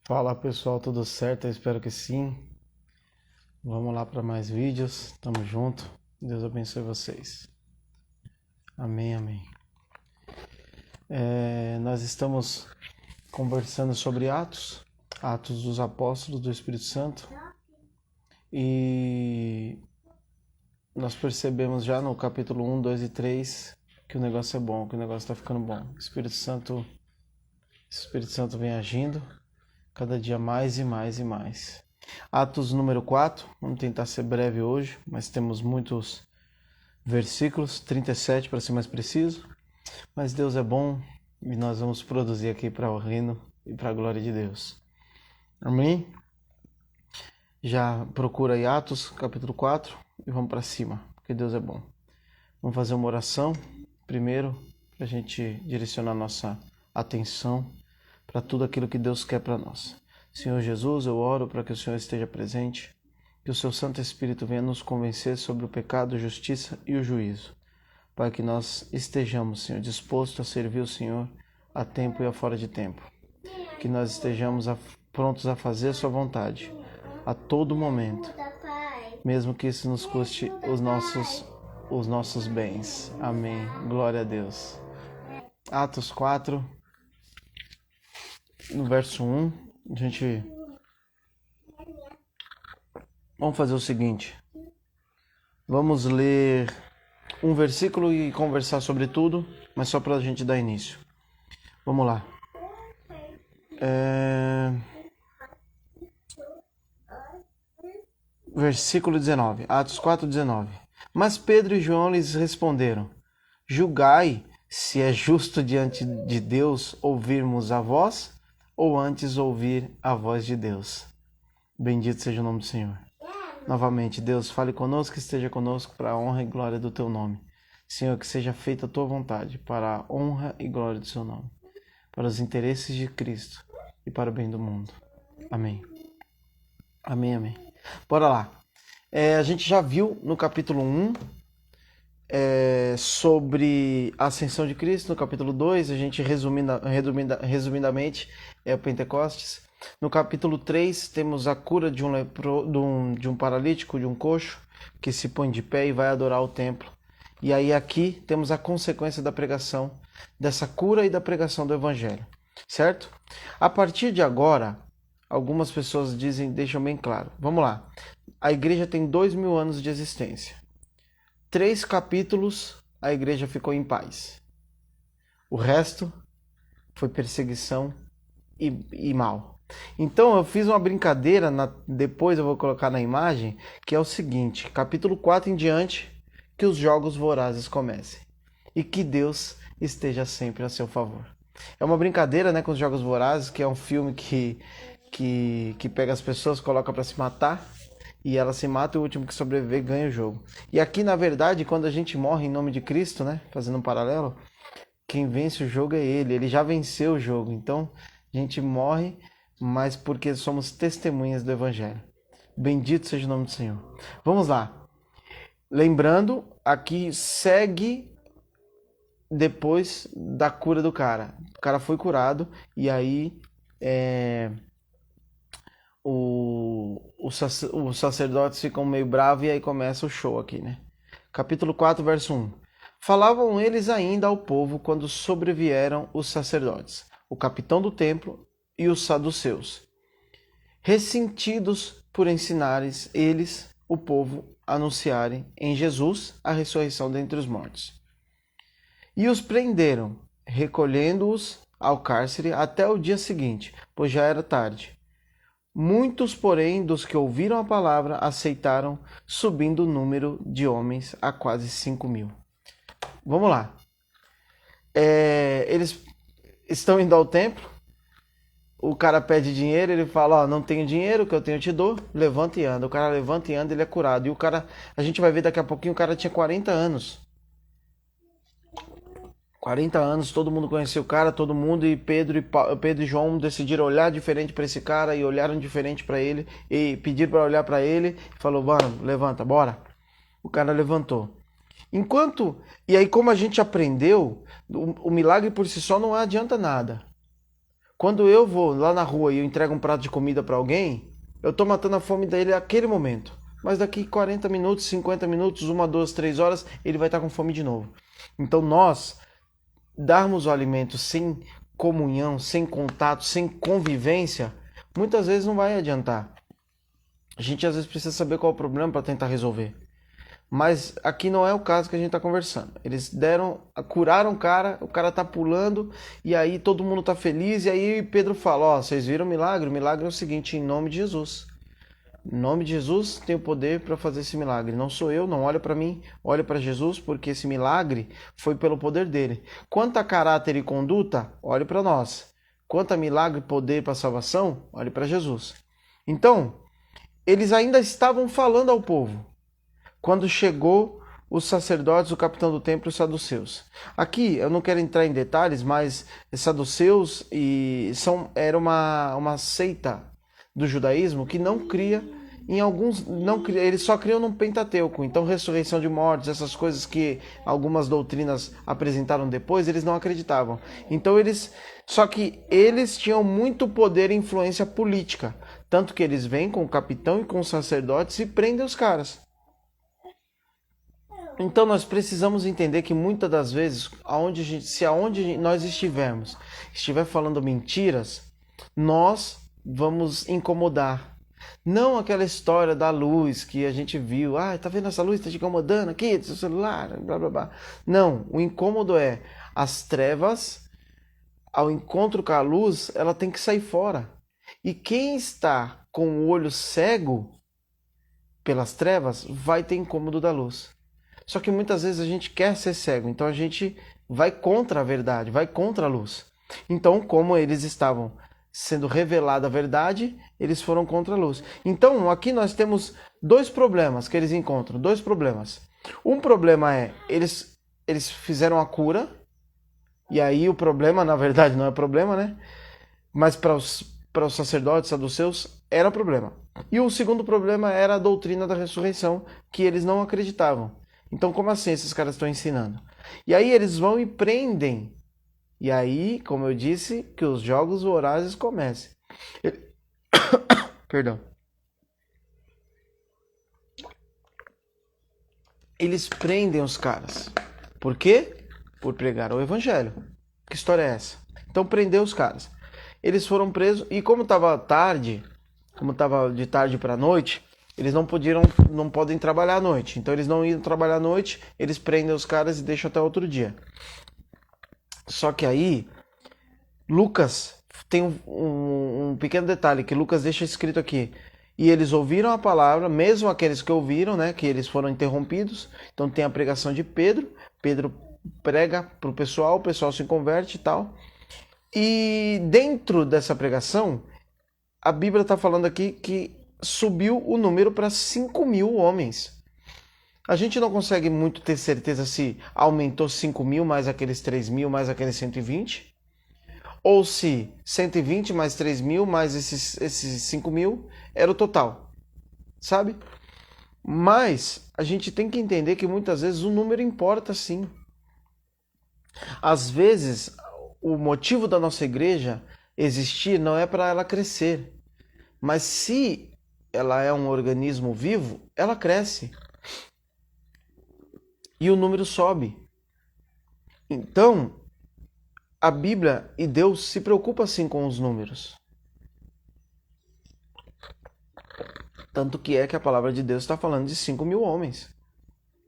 Fala pessoal, tudo certo? Eu espero que sim. Vamos lá para mais vídeos. Tamo junto. Deus abençoe vocês. Amém, amém. Nós estamos conversando sobre Atos dos Apóstolos do Espírito Santo. E nós percebemos já no capítulo 1, 2 e 3 que o negócio é bom, que o negócio está ficando bom. O Espírito Santo vem agindo cada dia mais e mais e mais. Atos número 4, vamos tentar ser breve hoje, mas temos muitos versículos, 37 para ser mais preciso. Mas Deus é bom e nós vamos produzir aqui para o reino e para a glória de Deus. Amém? Já procura aí Atos capítulo 4 e vamos para cima, porque Deus é bom. Vamos fazer uma oração primeiro para a gente direcionar nossa atenção para tudo aquilo que Deus quer para nós. Senhor Jesus, eu oro para que o Senhor esteja presente, que o seu Santo Espírito venha nos convencer sobre o pecado, a justiça e o juízo, para que nós estejamos, Senhor, dispostos a servir o Senhor a tempo e a fora de tempo, que nós estejamos prontos a fazer a sua vontade a todo momento, mesmo que isso nos custe os nossos bens. Amém. Glória a Deus. Atos 4, no verso 1, vamos fazer o seguinte. Vamos ler um versículo e conversar sobre tudo, mas só para a gente dar início. Vamos lá. Versículo 19, Atos 4, 19. Mas Pedro e João lhes responderam: julgai se é justo diante de Deus ouvirmos a voz, ou antes ouvir a voz de Deus. Bendito seja o nome do Senhor. Novamente, Deus, fale conosco, esteja conosco para a honra e glória do teu nome. Senhor, que seja feita a tua vontade para a honra e glória do seu nome, para os interesses de Cristo e para o bem do mundo. Amém. Amém, amém. Bora lá. A gente já viu no capítulo 1 sobre a ascensão de Cristo. No capítulo 2, a gente resumidamente é o Pentecostes. No capítulo 3, temos a cura de um paralítico, de um coxo, que se põe de pé e vai adorar o templo. E aí aqui temos a consequência da pregação, dessa cura e da pregação do Evangelho. Certo? A partir de agora, algumas pessoas deixam bem claro. Vamos lá. A igreja tem 2000 anos de existência. 3 capítulos, a igreja ficou em paz. O resto foi perseguição e mal. Então eu fiz uma brincadeira, depois eu vou colocar na imagem, que é o seguinte: capítulo 4 em diante, que os jogos vorazes comecem. E que Deus esteja sempre a seu favor. É uma brincadeira, com os Jogos Vorazes, que é um filme que pega as pessoas, coloca para se matar, e ela se mata e o último que sobreviver ganha o jogo. E aqui, na verdade, quando a gente morre em nome de Cristo, fazendo um paralelo, quem vence o jogo é ele já venceu o jogo. Então, a gente morre, mas porque somos testemunhas do Evangelho. Bendito seja o nome do Senhor. Vamos lá. Lembrando, aqui segue depois da cura do cara. O cara foi curado e aí os sacerdotes ficam meio bravos e aí começa o show aqui, Capítulo 4, verso 1. Falavam eles ainda ao povo quando sobrevieram os sacerdotes, o capitão do templo e os saduceus, ressentidos por ensinares eles, o povo, anunciarem em Jesus a ressurreição dentre os mortos. E os prenderam, recolhendo-os ao cárcere até o dia seguinte, pois já era tarde. Muitos, porém, dos que ouviram a palavra aceitaram, subindo o número de homens a quase 5.000. Vamos lá. Eles estão indo ao templo, o cara pede dinheiro, ele fala: não tenho dinheiro, o que eu tenho eu te dou, levanta e anda. O cara levanta e anda, ele é curado. E o cara, a gente vai ver daqui a pouquinho, o cara tinha 40 anos. 40 anos, todo mundo conhecia o cara, todo mundo, e Pedro e João decidiram olhar diferente para esse cara e olharam diferente para ele e pediram para olhar para ele e falou: mano, levanta, bora. O cara levantou. E aí, como a gente aprendeu, o milagre por si só não adianta nada. Quando eu vou lá na rua e eu entrego um prato de comida para alguém, eu estou matando a fome dele naquele momento. Mas daqui 40 minutos, 50 minutos, 1, 2, 3 horas, ele vai estar com fome de novo. Então nós darmos o alimento sem comunhão, sem contato, sem convivência, muitas vezes não vai adiantar. A gente às vezes precisa saber qual é o problema para tentar resolver. Mas aqui não é o caso que a gente está conversando. Eles curaram o cara tá pulando, e aí todo mundo tá feliz, e aí Pedro fala, ó, vocês viram o milagre? O milagre é o seguinte, em nome de Jesus. Em nome de Jesus tem o poder para fazer esse milagre. Não sou eu, não olha para mim, olha para Jesus, porque esse milagre foi pelo poder dele. Quanto a caráter e conduta, olhe para nós. Quanto a milagre e poder para salvação, olhe para Jesus. Então, eles ainda estavam falando ao povo quando chegou os sacerdotes, o capitão do templo e os saduceus. Aqui, eu não quero entrar em detalhes, mas saduceus era uma seita do judaísmo que não cria em alguns... eles só criam no Pentateuco. Então, ressurreição de mortos, essas coisas que algumas doutrinas apresentaram depois, eles não acreditavam. Então, só que eles tinham muito poder e influência política. Tanto que eles vêm com o capitão e com os sacerdotes e prendem os caras. Então nós precisamos entender que muitas das vezes, se aonde nós estiver falando mentiras, nós vamos incomodar. Não aquela história da luz que a gente viu, tá vendo essa luz, tá te incomodando aqui, do seu celular, blá blá blá. Não, o incômodo é as trevas, ao encontro com a luz, ela tem que sair fora. E quem está com o olho cego pelas trevas vai ter incômodo da luz. Só que muitas vezes a gente quer ser cego, então a gente vai contra a verdade, vai contra a luz. Então, como eles estavam sendo revelada a verdade, eles foram contra a luz. Então, aqui nós temos dois problemas que eles encontram, dois problemas. Um problema é, eles fizeram a cura, e aí o problema, na verdade, não é problema, né? Mas para os sacerdotes saduceus era problema. E o segundo problema era a doutrina da ressurreição, que eles não acreditavam. Então, como assim esses caras estão ensinando? E aí eles vão e prendem. E aí, como eu disse, que os jogos vorazes comecem. Perdão. Eles prendem os caras. Por quê? Por pregar o evangelho. Que história é essa? Então, prendeu os caras. Eles foram presos e como estava tarde, como estava de tarde para noite, eles não podem trabalhar à noite. Então eles não iam trabalhar à noite, eles prendem os caras e deixam até outro dia. Só que aí, Lucas tem um pequeno detalhe que Lucas deixa escrito aqui. E eles ouviram a palavra, mesmo aqueles que ouviram, né, que eles foram interrompidos. Então tem a pregação de Pedro. Pedro prega para o pessoal se converte e tal. E dentro dessa pregação, a Bíblia está falando aqui que subiu o número para 5.000 homens. A gente não consegue muito ter certeza se aumentou 5.000 mais aqueles 3.000 mais aqueles 120, ou se 120 mais 3.000 mais esses 5.000 era o total, sabe? Mas a gente tem que entender que muitas vezes o número importa sim. Às vezes o motivo da nossa igreja existir não é para ela crescer, mas se ela é um organismo vivo, ela cresce. E o número sobe. Então, a Bíblia e Deus se preocupa sim com os números. Tanto que é que a palavra de Deus está falando de 5.000 homens.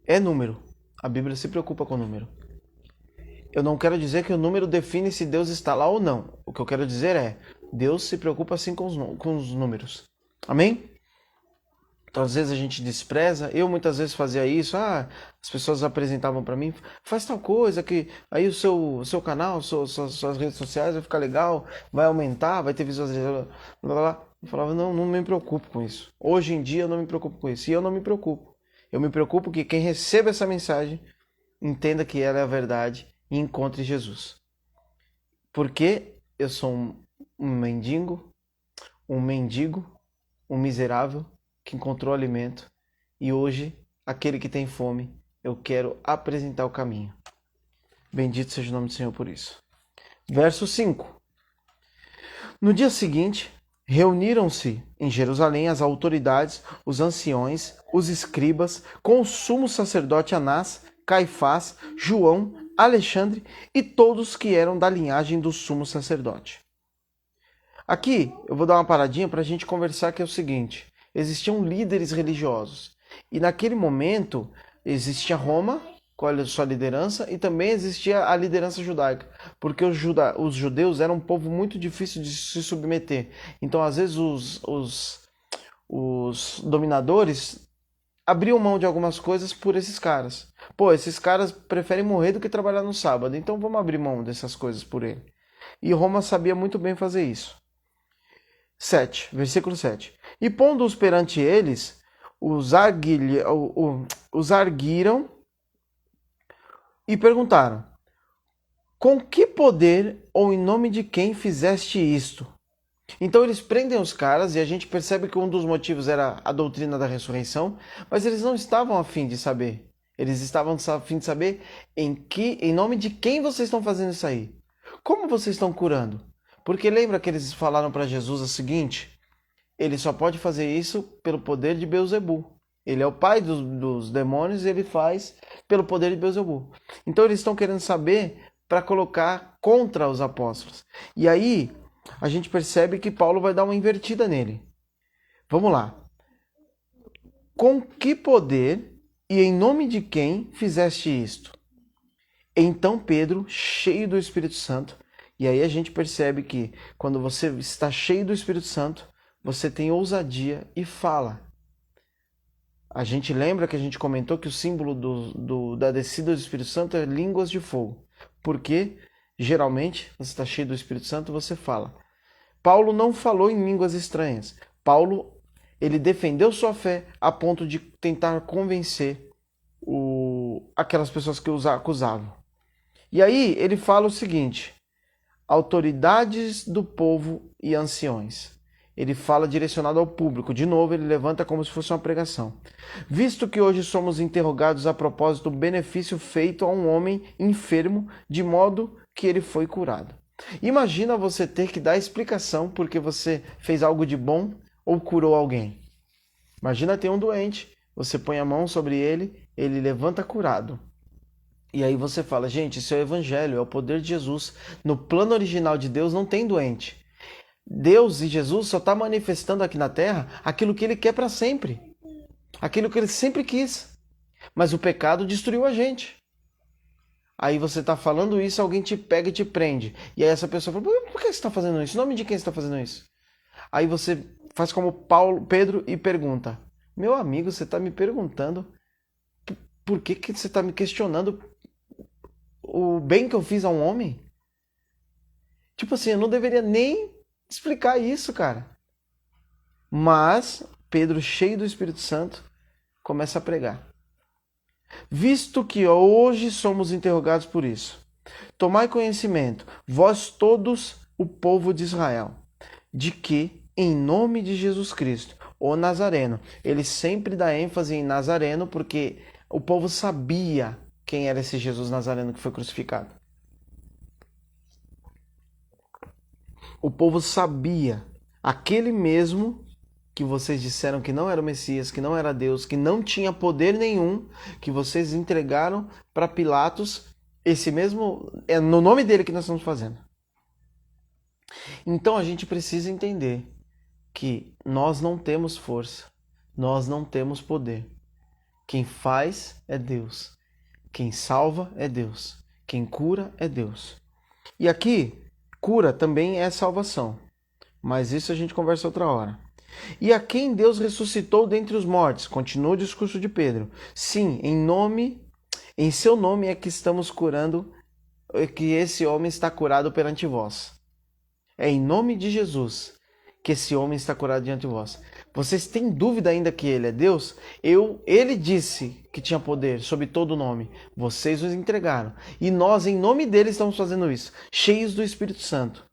É número. A Bíblia se preocupa com o número. Eu não quero dizer que o número define se Deus está lá ou não. O que eu quero dizer é, Deus se preocupa sim com os números. Amém? Então, às vezes a gente despreza. Eu muitas vezes fazia isso. As pessoas apresentavam para mim, faz tal coisa que aí o seu canal, suas redes sociais vai ficar legal, vai aumentar, vai ter visualização, blá, blá, blá. Eu falava, não me preocupo com isso. Hoje em dia eu não me preocupo com isso. E eu não me preocupo. Eu me preocupo que quem receba essa mensagem entenda que ela é a verdade e encontre Jesus. Porque eu sou um mendigo, um miserável, que encontrou alimento, e hoje, aquele que tem fome, eu quero apresentar o caminho. Bendito seja o nome do Senhor por isso. Verso 5. No dia seguinte, reuniram-se em Jerusalém as autoridades, os anciões, os escribas, com o sumo sacerdote Anás, Caifás, João, Alexandre e todos que eram da linhagem do sumo sacerdote. Aqui eu vou dar uma paradinha para a gente conversar, que é o seguinte: existiam líderes religiosos e naquele momento existia Roma com a sua liderança e também existia a liderança judaica, porque os judeus eram um povo muito difícil de se submeter. Então, às vezes, os dominadores abriam mão de algumas coisas por esses caras. Pô, esses caras preferem morrer do que trabalhar no sábado, então vamos abrir mão dessas coisas por ele. E Roma sabia muito bem fazer isso. 7, versículo 7. E pondo-os perante eles, os arguiram e perguntaram: com que poder ou em nome de quem fizeste isto? Então eles prendem os caras e a gente percebe que um dos motivos era a doutrina da ressurreição, mas eles não estavam a fim de saber. Eles estavam a fim de saber em nome de quem vocês estão fazendo isso aí. Como vocês estão curando? Porque lembra que eles falaram para Jesus o seguinte: ele só pode fazer isso pelo poder de Beelzebul. Ele é o pai dos demônios e ele faz pelo poder de Beelzebul. Então eles estão querendo saber para colocar contra os apóstolos. E aí a gente percebe que Paulo vai dar uma invertida nele. Vamos lá. Com que poder e em nome de quem fizeste isto? Então Pedro, cheio do Espírito Santo, e aí a gente percebe que quando você está cheio do Espírito Santo, você tem ousadia e fala. A gente lembra que a gente comentou que o símbolo da descida do Espírito Santo é línguas de fogo. Porque, geralmente, você está cheio do Espírito Santo, você fala. Paulo não falou em línguas estranhas. Paulo, ele defendeu sua fé a ponto de tentar convencer aquelas pessoas que os acusavam. E aí, ele fala o seguinte: autoridades do povo e anciões. Ele fala direcionado ao público. De novo, ele levanta como se fosse uma pregação. Visto que hoje somos interrogados a propósito do benefício feito a um homem enfermo, de modo que ele foi curado. Imagina você ter que dar explicação porque você fez algo de bom ou curou alguém. Imagina ter um doente, você põe a mão sobre ele, ele levanta curado. E aí você fala: gente, isso é o evangelho, é o poder de Jesus. No plano original de Deus não tem doente. Deus e Jesus só está manifestando aqui na Terra aquilo que Ele quer para sempre. Aquilo que Ele sempre quis. Mas o pecado destruiu a gente. Aí você está falando isso, alguém te pega e te prende. E aí essa pessoa fala: por que você está fazendo isso? Em nome de quem você está fazendo isso? Aí você faz como Pedro e pergunta: meu amigo, você está me perguntando por que você está me questionando o bem que eu fiz a um homem? Tipo assim, eu não deveria nem explicar isso, cara. Mas Pedro, cheio do Espírito Santo, começa a pregar. Visto que hoje somos interrogados por isso, tomai conhecimento, vós todos, o povo de Israel, de que, em nome de Jesus Cristo, o Nazareno, ele sempre dá ênfase em Nazareno, porque o povo sabia quem era esse Jesus Nazareno que foi crucificado. O povo sabia, aquele mesmo que vocês disseram que não era o Messias, que não era Deus, que não tinha poder nenhum, que vocês entregaram para Pilatos, esse mesmo, é no nome dele que nós estamos fazendo. Então a gente precisa entender que nós não temos força, nós não temos poder. Quem faz é Deus, quem salva é Deus, quem cura é Deus. E aqui, cura também é salvação, mas isso a gente conversa outra hora. E a quem Deus ressuscitou dentre os mortos, continua o discurso de Pedro. Sim, em seu nome é que estamos curando, é que esse homem está curado perante vós. É em nome de Jesus que esse homem está curado diante de vós. Vocês têm dúvida ainda que ele é Deus? Ele disse que tinha poder sobre todo o nome. Vocês os entregaram. E nós, em nome dele, estamos fazendo isso, cheios do Espírito Santo.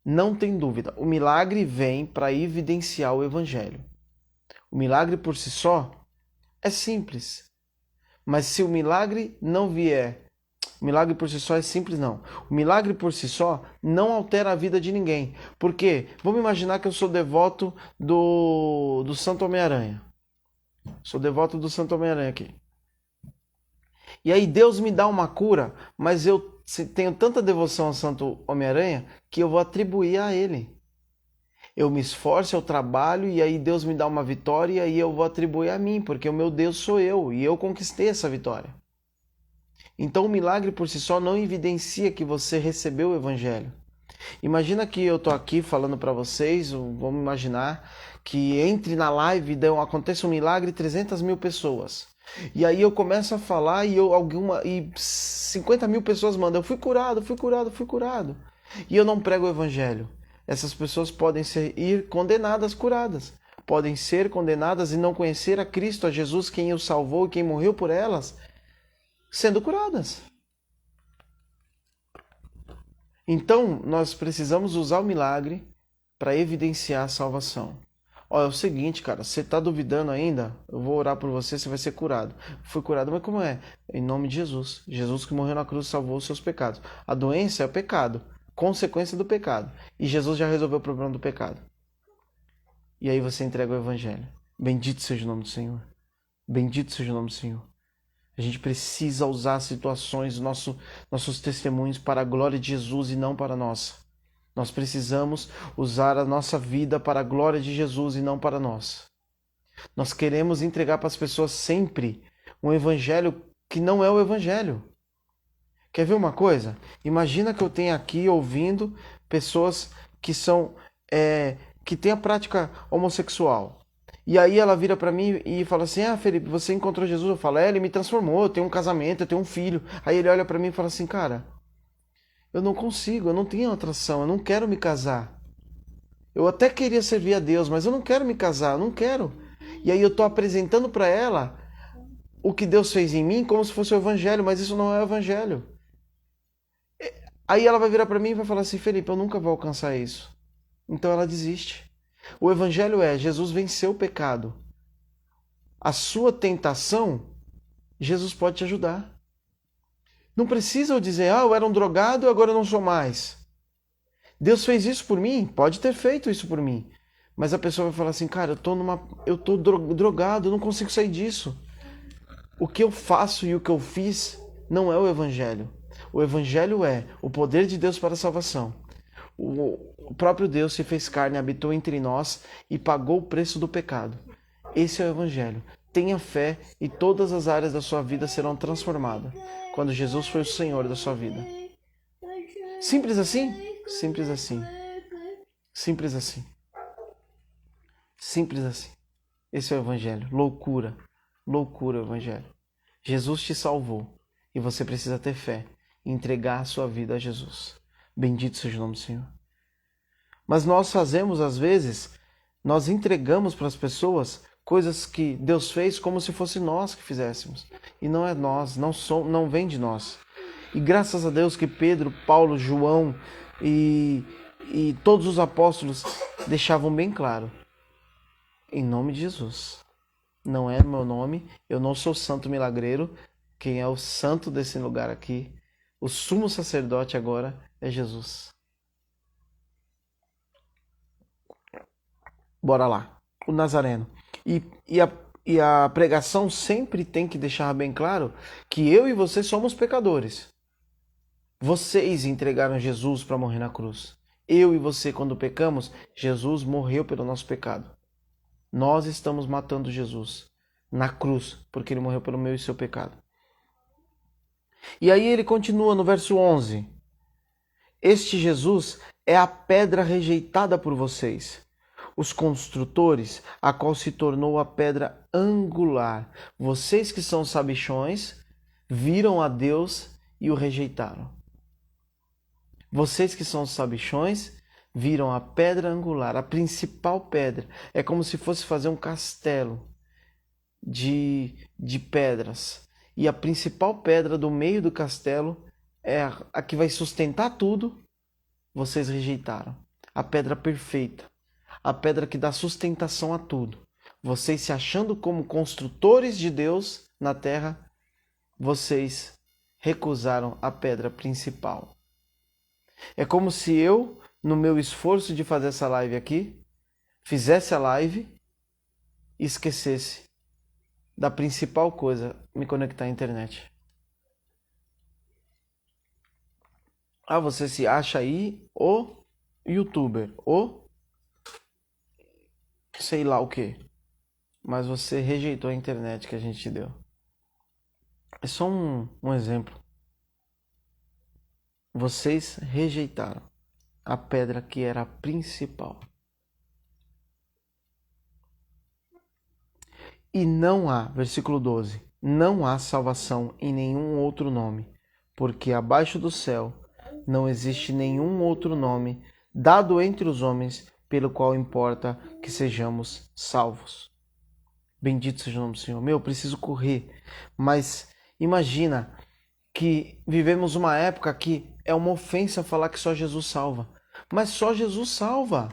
Não tem dúvida, o milagre vem para evidenciar o evangelho. O milagre por si só é simples. Mas se o milagre não vier O milagre por si só é simples, não. O milagre por si só não altera a vida de ninguém. Por quê? Vamos imaginar que eu sou devoto do Santo Homem-Aranha. Sou devoto do Santo Homem-Aranha aqui. E aí Deus me dá uma cura, mas eu tenho tanta devoção ao Santo Homem-Aranha que eu vou atribuir a ele. Eu me esforço, eu trabalho e aí Deus me dá uma vitória e aí eu vou atribuir a mim, porque o meu Deus sou eu e eu conquistei essa vitória. Então o milagre por si só não evidencia que você recebeu o Evangelho. Imagina que eu tô aqui falando para vocês, vamos imaginar que entre na live e aconteça um milagre 300 mil pessoas. E aí eu começo a falar e 50 mil pessoas mandam, eu fui curado, fui curado, fui curado. E eu não prego o Evangelho. Essas pessoas podem ir condenadas, curadas. Podem ser condenadas e não conhecer a Cristo, a Jesus, quem os salvou e quem morreu por elas, sendo curadas. Então, nós precisamos usar o milagre para evidenciar a salvação. Ó, é o seguinte, cara, você está duvidando ainda? Eu vou orar por você, você vai ser curado. Fui curado, mas como é? Em nome de Jesus. Jesus que morreu na cruz salvou os seus pecados. A doença é o pecado, consequência do pecado. E Jesus já resolveu o problema do pecado. E aí você entrega o Evangelho. Bendito seja o nome do Senhor. Bendito seja o nome do Senhor. A gente precisa usar as situações, nossos testemunhos para a glória de Jesus e não para a nossa. Nós precisamos usar a nossa vida para a glória de Jesus e não para nós. Nós queremos entregar para as pessoas sempre um evangelho que não é o evangelho. Quer ver uma coisa? Imagina que eu tenho aqui ouvindo pessoas que que têm a prática homossexual. E aí ela vira para mim e fala assim, Felipe, você encontrou Jesus? Eu falo, ele me transformou, eu tenho um casamento, eu tenho um filho. Aí ele olha para mim e fala assim, cara, eu não consigo, eu não tenho atração, eu não quero me casar. Eu até queria servir a Deus, mas eu não quero me casar, eu não quero. E aí eu tô apresentando para ela o que Deus fez em mim como se fosse o evangelho, mas isso não é o evangelho. Aí ela vai virar para mim e vai falar assim, Felipe, eu nunca vou alcançar isso. Então ela desiste. O evangelho é, Jesus venceu o pecado. A sua tentação, Jesus pode te ajudar. Não precisa eu dizer, eu era um drogado, agora eu não sou mais. Deus fez isso por mim? Pode ter feito isso por mim. Mas a pessoa vai falar assim, cara, eu tô drogado, eu não consigo sair disso. O que eu faço e o que eu fiz não é o evangelho. O evangelho é o poder de Deus para a salvação. O próprio Deus se fez carne, habitou entre nós e pagou o preço do pecado. Esse é o evangelho. Tenha fé e todas as áreas da sua vida serão transformadas quando Jesus foi o Senhor da sua vida. Simples assim? Simples assim. Simples assim. Simples assim. Esse é o evangelho. Loucura. Loucura o evangelho. Jesus te salvou e você precisa ter fé e entregar a sua vida a Jesus. Bendito seja o nome do Senhor. Mas nós fazemos, às vezes, nós entregamos para as pessoas coisas que Deus fez como se fosse nós que fizéssemos. E não é nós, não vem de nós. E graças a Deus que Pedro, Paulo, João e todos os apóstolos deixavam bem claro. Em nome de Jesus. Não é meu nome, eu não sou santo milagreiro. Quem é o santo desse lugar aqui, o sumo sacerdote agora, é Jesus. Bora lá. O Nazareno. E a pregação sempre tem que deixar bem claro que eu e você somos pecadores. Vocês entregaram Jesus para morrer na cruz. Eu e você, quando pecamos, Jesus morreu pelo nosso pecado. Nós estamos matando Jesus na cruz, porque ele morreu pelo meu e seu pecado. E aí ele continua no verso 11. Este Jesus é a pedra rejeitada por vocês, os construtores, a qual se tornou a pedra angular. Vocês que são sabichões, viram a Deus e o rejeitaram. Vocês que são sabichões, viram a pedra angular, a principal pedra. É como se fosse fazer um castelo de pedras. E a principal pedra do meio do castelo é a que vai sustentar tudo. Vocês rejeitaram. A pedra perfeita. A pedra que dá sustentação a tudo. Vocês se achando como construtores de Deus na terra, vocês recusaram a pedra principal. É como se eu, no meu esforço de fazer essa live aqui, fizesse a live e esquecesse da principal coisa, me conectar à internet. Ah, você se acha aí o youtuber, o sei lá o que, mas você rejeitou a internet que a gente te deu. É só um exemplo. Vocês rejeitaram a pedra que era a principal. E não há, versículo 12, não há salvação em nenhum outro nome, porque abaixo do céu não existe nenhum outro nome dado entre os homens pelo qual importa que sejamos salvos. Bendito seja o nome do Senhor. Eu preciso correr, mas imagina que vivemos uma época que é uma ofensa falar que só Jesus salva. Mas só Jesus salva.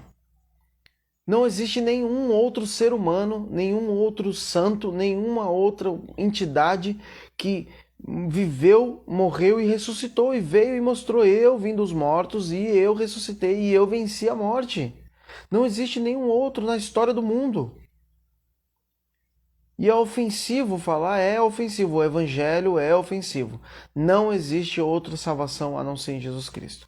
Não existe nenhum outro ser humano, nenhum outro santo, nenhuma outra entidade que viveu, morreu e ressuscitou e veio e mostrou: eu vim dos mortos e eu ressuscitei e eu venci a morte. Não existe nenhum outro na história do mundo. E é ofensivo falar, é ofensivo, o evangelho é ofensivo. Não existe outra salvação a não ser em Jesus Cristo.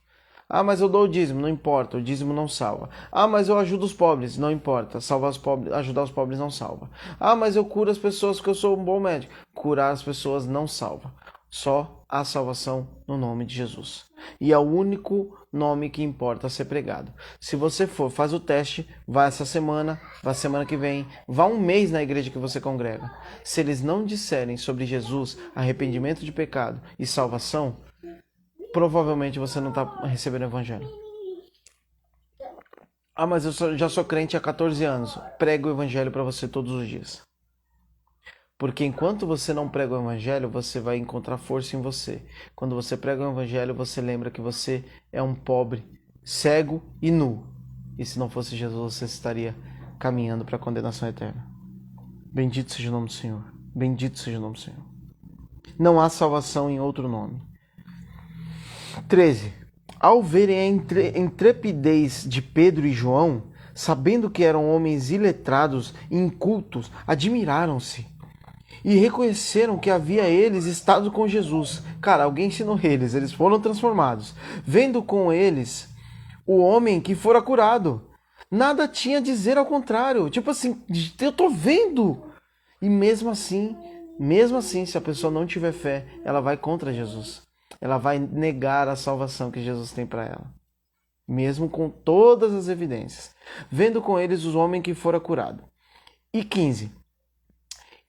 Ah, mas eu dou o dízimo, não importa, o dízimo não salva. Ah, mas eu ajudo os pobres, não importa, salvar os pobres, ajudar os pobres não salva. Ah, mas eu curo as pessoas porque eu sou um bom médico. Curar as pessoas não salva. Só há salvação no nome de Jesus. E é o único nome que importa ser pregado. Se você for, faz o teste, vai essa semana, vai semana que vem, vá um mês na igreja que você congrega. Se eles não disserem sobre Jesus, arrependimento de pecado e salvação, provavelmente você não está recebendo o evangelho. Ah, mas eu já sou crente há 14 anos. Prego o evangelho para você todos os dias. Porque enquanto você não prega o evangelho, você vai encontrar força em você. Quando você prega o evangelho, você lembra que você é um pobre, cego e nu. E se não fosse Jesus, você estaria caminhando para a condenação eterna. Bendito seja o nome do Senhor. Bendito seja o nome do Senhor. Não há salvação em outro nome. 13. Ao verem a intrepidez de Pedro e João, sabendo que eram homens iletrados e incultos, admiraram-se. E reconheceram que havia eles estado com Jesus. Cara, alguém ensinou eles foram transformados. Vendo com eles o homem que fora curado. Nada tinha a dizer ao contrário. Tipo assim, eu tô vendo. E mesmo assim, se a pessoa não tiver fé, ela vai contra Jesus. Ela vai negar a salvação que Jesus tem para ela. Mesmo com todas as evidências. Vendo com eles o homem que fora curado. E 15.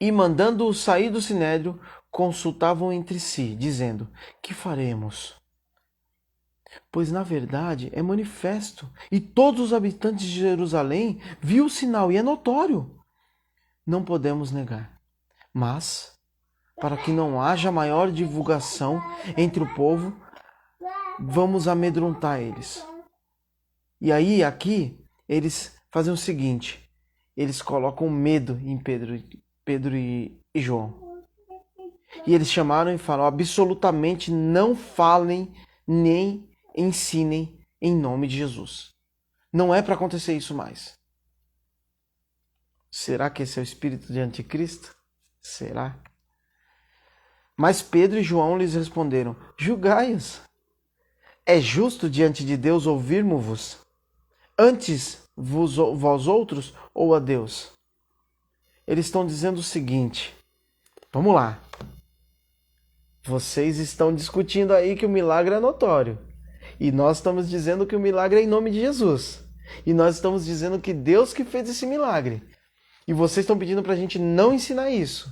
E mandando-o sair do sinédrio, consultavam entre si, dizendo: que faremos? Pois na verdade é manifesto, e todos os habitantes de Jerusalém viu o sinal, e é notório. Não podemos negar. Mas, para que não haja maior divulgação entre o povo, vamos amedrontar eles. E aí, aqui, eles fazem o seguinte: eles colocam medo em Pedro e João. E eles chamaram e falaram: absolutamente não falem nem ensinem em nome de Jesus. Não é para acontecer isso mais. Será que esse é o espírito de anticristo? Será? Mas Pedro e João lhes responderam: julgai-os. É justo diante de Deus ouvirmos-vos antes vós outros ou a Deus? Eles estão dizendo o seguinte: vamos lá. Vocês estão discutindo aí que o milagre é notório. E nós estamos dizendo que o milagre é em nome de Jesus. E nós estamos dizendo que Deus que fez esse milagre. E vocês estão pedindo para a gente não ensinar isso.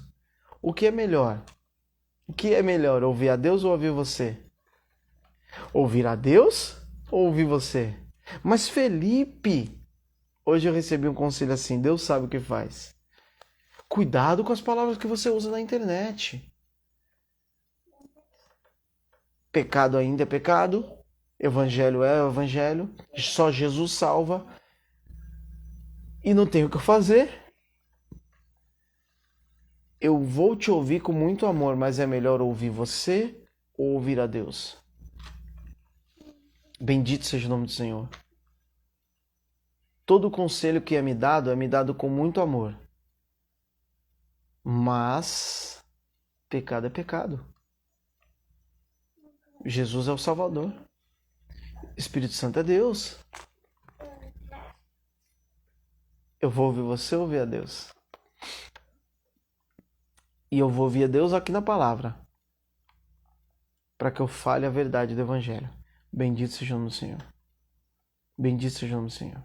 O que é melhor? O que é melhor, ouvir a Deus ou ouvir você? Ouvir a Deus ou ouvir você? Mas Felipe, hoje eu recebi um conselho assim: Deus sabe o que faz. Cuidado com as palavras que você usa na internet. Pecado ainda é pecado. Evangelho é evangelho. Só Jesus salva. E não tem o que fazer. Eu vou te ouvir com muito amor, mas é melhor ouvir você ou ouvir a Deus? Bendito seja o nome do Senhor. Todo o conselho que é me dado com muito amor. Mas pecado é pecado. Jesus é o Salvador. Espírito Santo é Deus. Eu vou ouvir você ouvir a Deus. E eu vou ouvir a Deus aqui na palavra. Para que eu fale a verdade do Evangelho. Bendito seja o nome do Senhor. Bendito seja o nome do Senhor.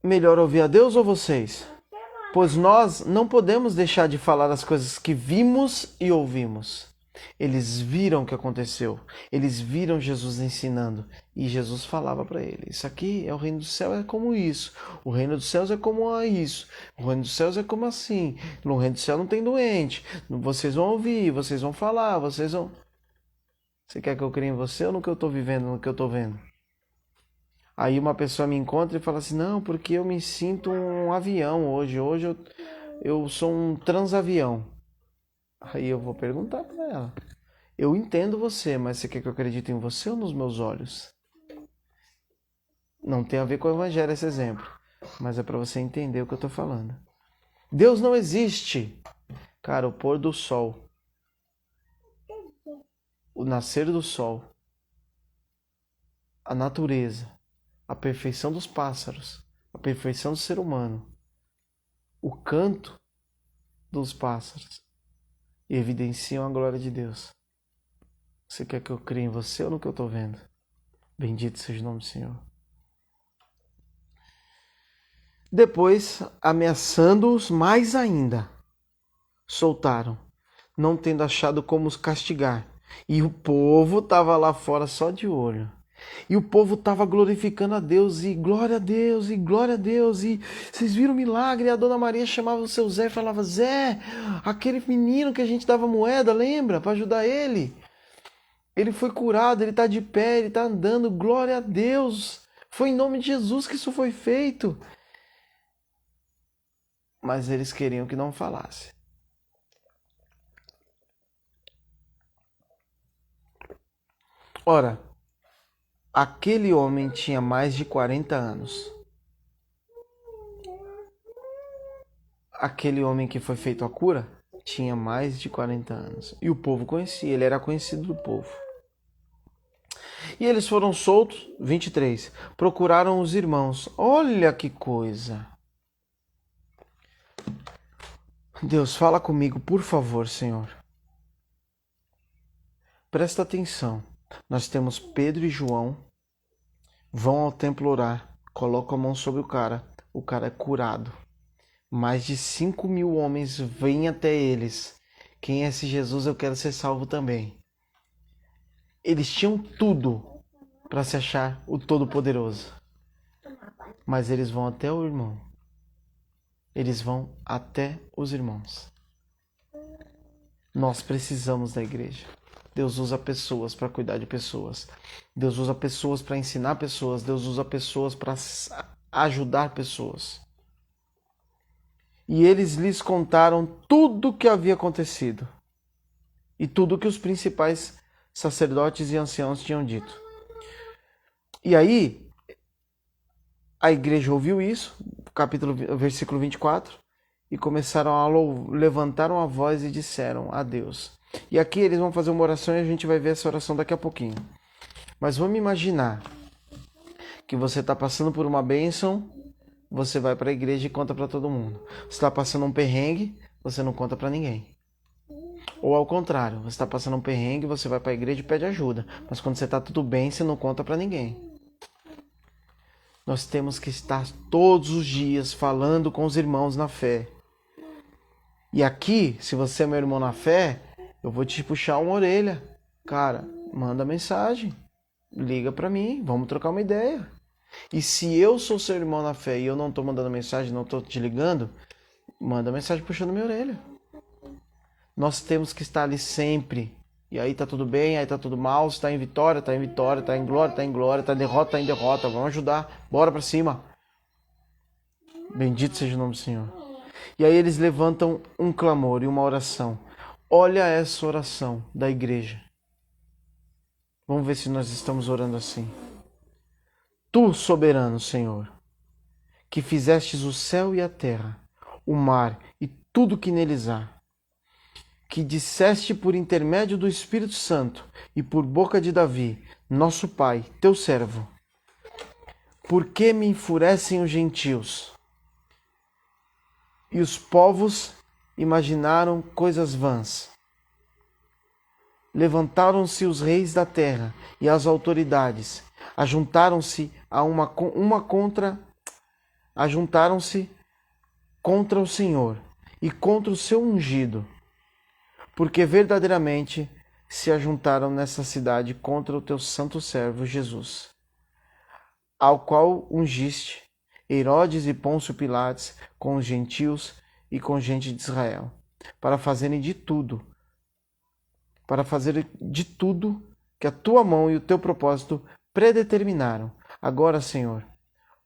Melhor ouvir a Deus ou vocês? Pois nós não podemos deixar de falar as coisas que vimos e ouvimos. Eles viram o que aconteceu. Eles viram Jesus ensinando. E Jesus falava para eles: isso aqui é o reino do céu, é como isso. O reino dos céus é como isso. O reino dos céus é como assim. No reino do céu não tem doente. Vocês vão ouvir, vocês vão falar, vocês vão... Você quer que eu creia em você ou no que eu estou vivendo, no que eu estou vendo? Aí uma pessoa me encontra e fala assim: não, porque eu me sinto um avião hoje. Hoje eu sou um transavião. Aí eu vou perguntar para ela: eu entendo você, mas você quer que eu acredite em você ou nos meus olhos? Não tem a ver com o Evangelho esse exemplo, mas é para você entender o que eu estou falando. Deus não existe. Cara, o pôr do sol, o nascer do sol, a natureza, a perfeição dos pássaros, a perfeição do ser humano, o canto dos pássaros evidenciam a glória de Deus. Você quer que eu creia em você ou no que eu estou vendo? Bendito seja o nome do Senhor. Depois, ameaçando-os mais ainda, soltaram, não tendo achado como os castigar. E o povo estava lá fora só de olho. E o povo estava glorificando a Deus, e glória a Deus, e glória a Deus. E vocês viram o milagre? E a dona Maria chamava o seu Zé e falava: Zé, aquele menino que a gente dava moeda, lembra? Para ajudar ele. Ele foi curado, ele está de pé, ele está andando, glória a Deus. Foi em nome de Jesus que isso foi feito. Mas eles queriam que não falasse. Ora, aquele homem tinha mais de 40 anos. Aquele homem que foi feito a cura tinha mais de 40 anos. E o povo conhecia, ele era conhecido do povo. E eles foram soltos, 23. Procuraram os irmãos. Olha que coisa. Deus, fala comigo, por favor, Senhor. Presta atenção. Nós temos Pedro e João. Vão ao templo orar. Colocam a mão sobre o cara é curado. Mais de 5.000 homens vêm até eles. Quem é esse Jesus? Eu quero ser salvo também. Eles tinham tudo para se achar o Todo-Poderoso. Mas eles vão até o irmão. Eles vão até os irmãos. Nós precisamos da igreja. Deus usa pessoas para cuidar de pessoas. Deus usa pessoas para ensinar pessoas. Deus usa pessoas para ajudar pessoas. E eles lhes contaram tudo o que havia acontecido. E tudo o que os principais sacerdotes e anciãos tinham dito. E aí, a igreja ouviu isso, versículo 24, e começaram a levantaram a voz e disseram a Deus. E aqui eles vão fazer uma oração e a gente vai ver essa oração daqui a pouquinho. Mas vamos imaginar que você está passando por uma bênção, você vai para a igreja e conta para todo mundo. Você está passando um perrengue, você não conta para ninguém. Ou ao contrário, você está passando um perrengue, você vai para a igreja e pede ajuda. Mas quando você está tudo bem, você não conta para ninguém. Nós temos que estar todos os dias falando com os irmãos na fé. E aqui, se você é meu irmão na fé, eu vou te puxar uma orelha. Cara, manda mensagem. Liga para mim, vamos trocar uma ideia. E se eu sou seu irmão na fé e eu não estou mandando mensagem, não estou te ligando, manda mensagem puxando minha orelha. Nós temos que estar ali sempre. E aí tá tudo bem, aí tá tudo mal, se tá em vitória, tá em vitória, tá em glória, tá em glória, tá em derrota, tá em derrota. Vamos ajudar, bora pra cima. Bendito seja o nome do Senhor. E aí eles levantam um clamor e uma oração. Olha essa oração da igreja. Vamos ver se nós estamos orando assim. Tu, soberano Senhor, que fizestes o céu e a terra, o mar e tudo que neles há, que disseste por intermédio do Espírito Santo e por boca de Davi, nosso pai, teu servo: por que me enfurecem os gentios? E os povos imaginaram coisas vãs. Levantaram-se os reis da terra e as autoridades, ajuntaram-se contra o Senhor e contra o seu ungido, porque verdadeiramente se ajuntaram nessa cidade contra o teu santo servo Jesus, ao qual ungiste Herodes e Pôncio Pilatos com os gentios e com gente de Israel, para fazerem de tudo que a tua mão e o teu propósito predeterminaram. Agora, Senhor,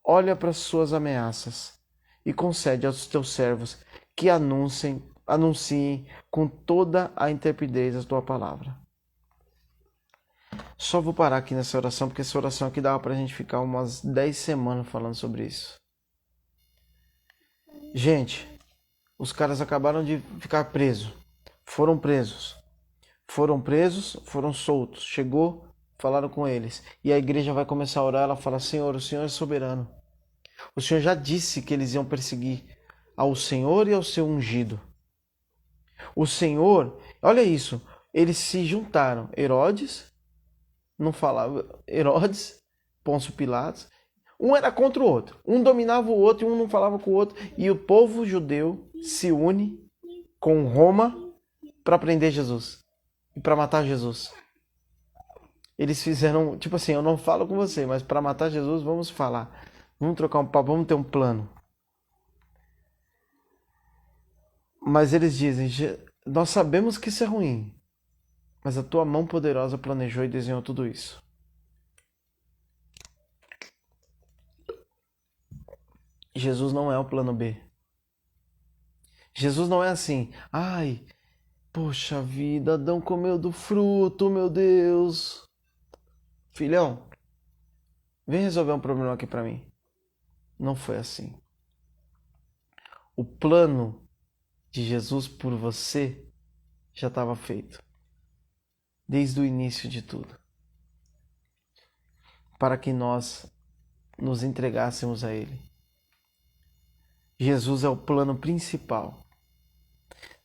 olha para as suas ameaças e concede aos teus servos que anunciem com toda a intrepidez a tua palavra. Só vou parar aqui nessa oração, porque essa oração aqui dava para a gente ficar umas 10 semanas falando sobre isso. Gente, os caras acabaram de ficar presos. Foram presos, foram soltos. Chegou, falaram com eles. E a igreja vai começar a orar, ela fala: Senhor, o Senhor é soberano. O Senhor já disse que eles iam perseguir ao Senhor e ao seu ungido. O Senhor, olha isso, eles se juntaram. Herodes, Pôncio Pilatos, um era contra o outro. Um dominava o outro e um não falava com o outro. E o povo judeu se une com Roma para prender Jesus e para matar Jesus. Eles fizeram, tipo assim, eu não falo com você, mas para matar Jesus vamos falar. Vamos trocar um papo, vamos ter um plano. Mas eles dizem: nós sabemos que isso é ruim, mas a tua mão poderosa planejou e desenhou tudo isso. Jesus não é o plano B. Jesus não é assim: ai, poxa vida, Adão comeu do fruto, meu Deus. Filhão, vem resolver um problema aqui pra mim. Não foi assim. O plano de Jesus por você já estava feito. Desde o início de tudo. Para que nós nos entregássemos a Ele. Jesus é o plano principal.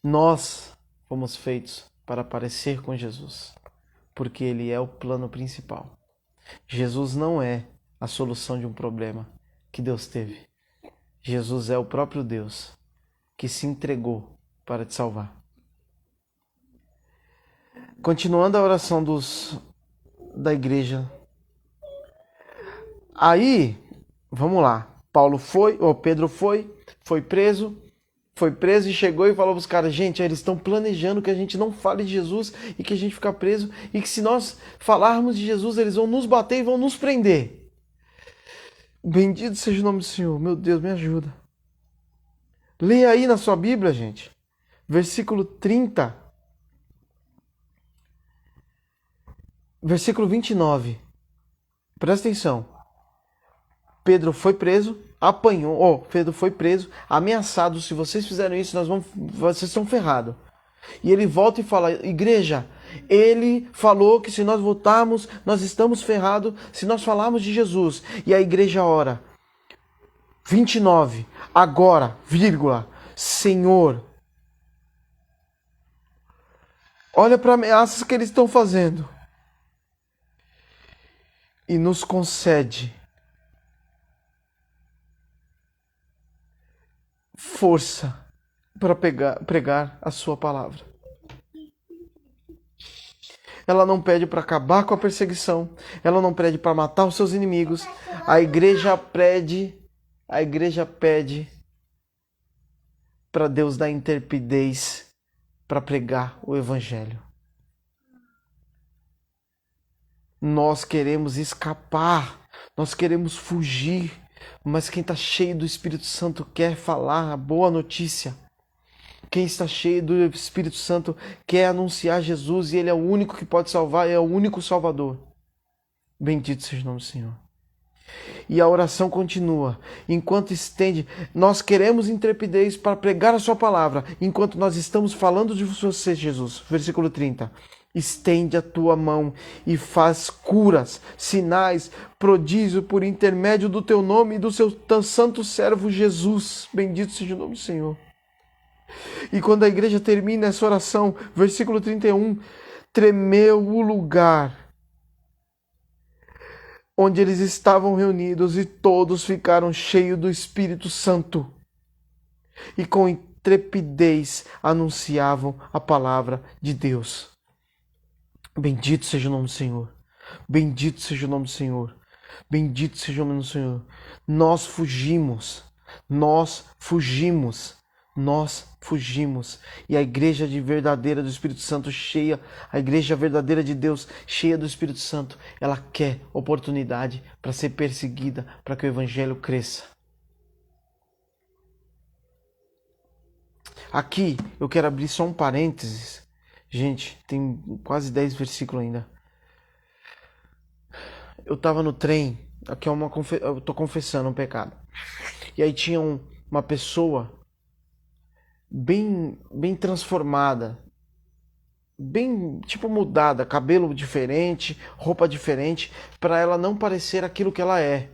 Nós fomos feitos para parecer com Jesus, porque Ele é o plano principal. Jesus não é a solução de um problema que Deus teve. Jesus é o próprio Deus que se entregou para te salvar. Continuando a oração da igreja. Aí, vamos lá. Pedro foi preso e chegou e falou para os caras: gente, eles estão planejando que a gente não fale de Jesus e que a gente fica preso, e que se nós falarmos de Jesus, eles vão nos bater e vão nos prender. Bendito seja o nome do Senhor. Meu Deus, me ajuda. Leia aí na sua Bíblia, gente. Versículo 30. Versículo 29. Presta atenção. Pedro foi preso, Pedro foi preso, ameaçado: se vocês fizerem isso, vocês estão ferrados. E ele volta e fala: igreja, ele falou que se nós voltarmos, nós estamos ferrados se nós falarmos de Jesus. E a igreja ora. 29. Agora, vírgula, Senhor, olha para ameaças que eles estão fazendo e nos concede força para pregar a sua palavra. Ela não pede para acabar com a perseguição, ela não pede para matar os seus inimigos. A igreja pede para Deus dar intrepidez para pregar o evangelho. Nós queremos escapar, nós queremos fugir, mas quem está cheio do Espírito Santo quer falar a boa notícia, Quem está cheio do Espírito Santo quer anunciar Jesus e Ele é o único que pode salvar, é o único Salvador. Bendito seja o nome do Senhor. E a oração continua. Enquanto estende, nós queremos intrepidez para pregar a sua palavra, enquanto nós estamos falando de você, Jesus. Versículo 30. Estende a tua mão e faz curas, sinais, prodígio por intermédio do teu nome e do seu santo servo Jesus. Bendito seja o nome do Senhor. E quando a igreja termina essa oração, versículo 31, tremeu o lugar onde eles estavam reunidos e todos ficaram cheios do Espírito Santo. E com intrepidez anunciavam a palavra de Deus. Bendito seja o nome do Senhor. Bendito seja o nome do Senhor. Bendito seja o nome do Senhor. Nós fugimos. E a igreja verdadeira do Espírito Santo cheia, a igreja verdadeira de Deus cheia do Espírito Santo, ela quer oportunidade para ser perseguida, para que o evangelho cresça. Aqui eu quero abrir só um parênteses. Gente, tem quase 10 versículos ainda. Eu estava no trem, aqui eu tô confessando um pecado. E aí tinha uma pessoa bem transformada, bem tipo mudada, cabelo diferente, roupa diferente, para ela não parecer aquilo que ela é.